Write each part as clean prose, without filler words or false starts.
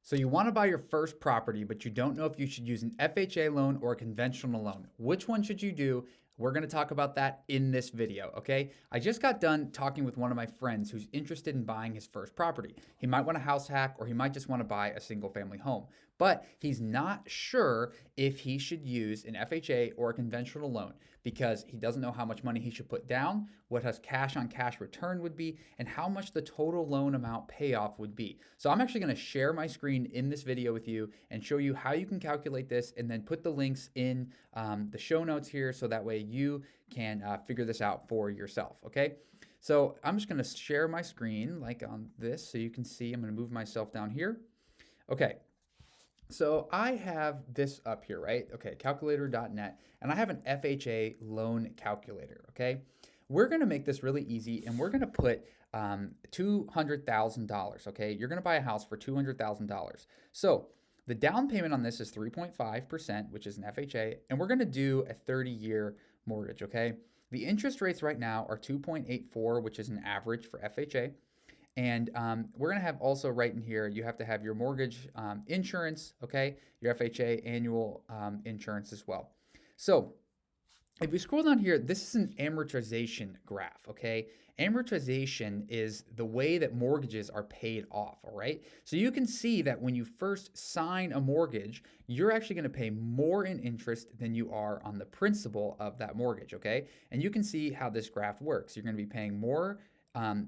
So you want to buy your first property, but you don't know if you should use an FHA loan or a conventional loan. Which one should you do? We're going to talk about that in this video, okay? I just got done talking with one of my friends who's interested in buying his first property. He might want a house hack or he might just want to buy a single family home, but he's not sure if he should use an FHA or a conventional loan because he doesn't know how much money he should put down, what his cash on cash return would be, and how much the total loan amount payoff would be. So I'm actually going to share my screen in this video with you and show you how you can calculate this and then put the links in the show notes here so that way you can figure this out for yourself, okay? So I'm just going to share my screen like on this so you can see. I'm going to move myself down here. Okay. So I have this up here, right? Okay, calculator.net, and I have an FHA loan calculator, okay? We're gonna make this really easy, and we're gonna put $200,000, okay? You're gonna buy a house for $200,000. So the down payment on this is 3.5%, which is an FHA, and we're gonna do a 30-year mortgage, okay? The interest rates right now are 2.84, which is an average for FHA. And we're going to have also right in here, you have to have your mortgage insurance, okay, your FHA annual insurance as well. So if we scroll down here, this is an amortization graph, okay? Amortization is the way that mortgages are paid off, all right? So you can see that when you first sign a mortgage, you're actually going to pay more in interest than you are on the principal of that mortgage, okay? And you can see how this graph works. You're going to be paying more.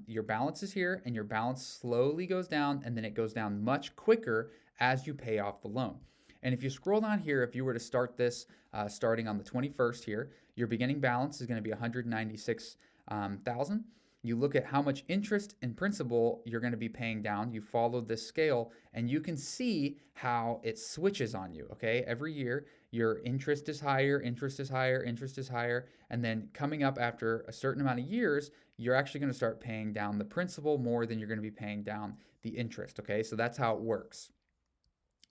Your balance is here and your balance slowly goes down and then it goes down much quicker as you pay off the loan. And if you scroll down here, if you were to start this starting on the 21st here, your beginning balance is going to be $196,000. You look at how much interest and principal you're going to be paying down. You follow this scale and you can see how it switches on you, okay? Every year, your interest is higher, interest is higher, interest is higher. And then coming up after a certain amount of years, you're actually going to start paying down the principal more than you're going to be paying down the interest, okay? So that's how it works.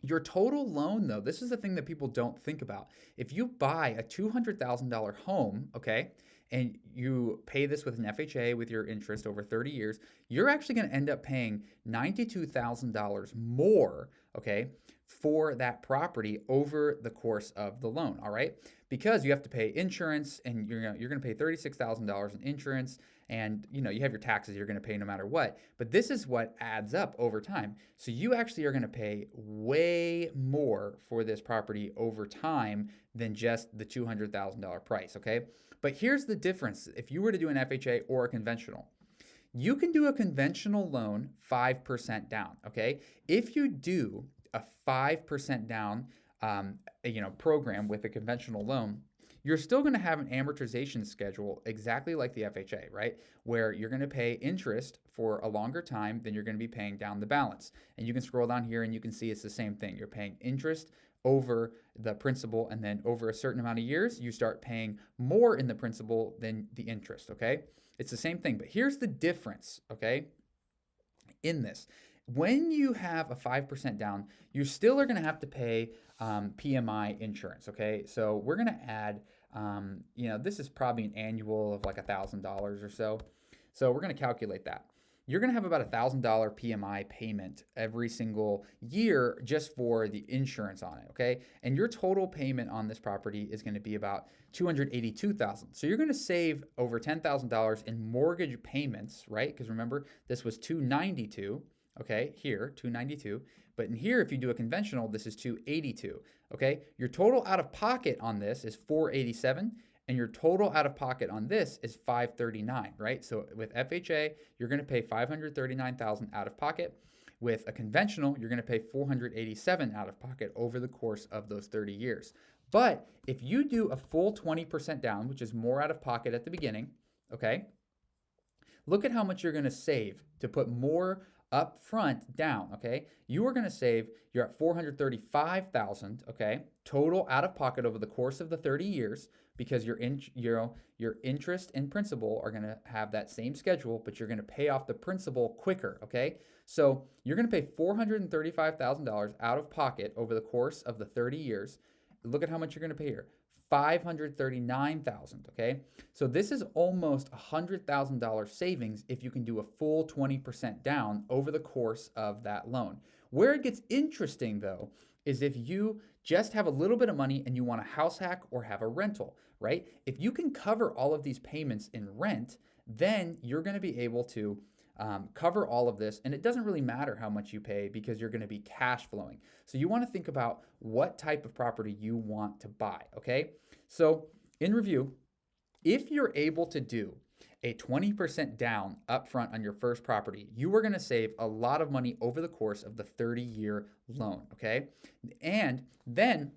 Your total loan, though, this is the thing that people don't think about. If you buy a $200,000 home, okay, and you pay this with an FHA with your interest over 30 years, you're actually going to end up paying $92,000 more, okay, for that property over the course of the loan, all right? Because you have to pay insurance and you're going to pay $36,000 in insurance and you have your taxes you're going to pay no matter what. But this is what adds up over time. So you actually are going to pay way more for this property over time than just the $200,000 price, okay? But here's the difference. If you were to do an FHA or a conventional, you can do a conventional loan 5% down, okay? If you do a 5% down program with a conventional loan, you're still going to have an amortization schedule exactly like the FHA, right? Where you're going to pay interest for a longer time than you're going to be paying down the balance. And you can scroll down here and you can see it's the same thing. You're paying interest over the principal, and then over a certain amount of years, you start paying more in the principal than the interest, okay? It's the same thing, but here's the difference, okay, in this. When you have a 5% down, you still are going to have to pay PMI insurance, okay? So we're going to add, this is probably an annual of like $1,000 or so. So we're going to calculate that. You're going to have about $1,000 PMI payment every single year just for the insurance on it, okay? And your total payment on this property is going to be about $282,000. So you're going to save over $10,000 in mortgage payments, right? Because remember, this was $292,000. Okay, here, $292,000. But in here, if you do a conventional, this is $282,000. Okay, your total out of pocket on this is $487,000, and your total out of pocket on this is $539,000, right? So with FHA, you're going to pay $539,000 out of pocket. With a conventional, you're going to pay $487,000 out of pocket over the course of those 30 years. But if you do a full 20% down, which is more out of pocket at the beginning, okay, look at how much you're going to save to put more up front down, okay? You are going to save, you're at $435,000, okay, total out of pocket over the course of the 30 years because your interest and principal are going to have that same schedule, but you're going to pay off the principal quicker, okay? So you're going to pay $435,000 out of pocket over the course of the 30 years. Look at how much you're going to pay here. $539,000, okay? So this is almost $100,000 savings if you can do a full 20% down over the course of that loan. Where it gets interesting though is if you just have a little bit of money and you want a house hack or have a rental, right? If you can cover all of these payments in rent, then you're going to be able to cover all of this, and it doesn't really matter how much you pay because you're going to be cash flowing. So you want to think about what type of property you want to buy, okay? So in review, if you're able to do a 20% down upfront on your first property, you are going to save a lot of money over the course of the 30-year loan, okay? And then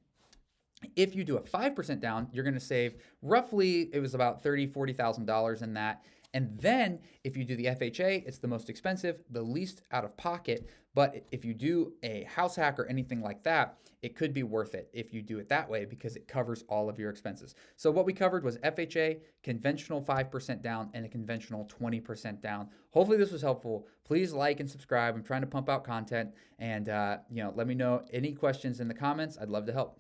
if you do a 5% down, you're going to save roughly, it was about $30,000-$40,000 in that. And then if you do the FHA, it's the most expensive, the least out of pocket. But if you do a house hack or anything like that, it could be worth it if you do it that way because it covers all of your expenses. So what we covered was FHA, conventional 5% down, and a conventional 20% down. Hopefully this was helpful. Please like and subscribe. I'm trying to pump out content, and let me know any questions in the comments. I'd love to help.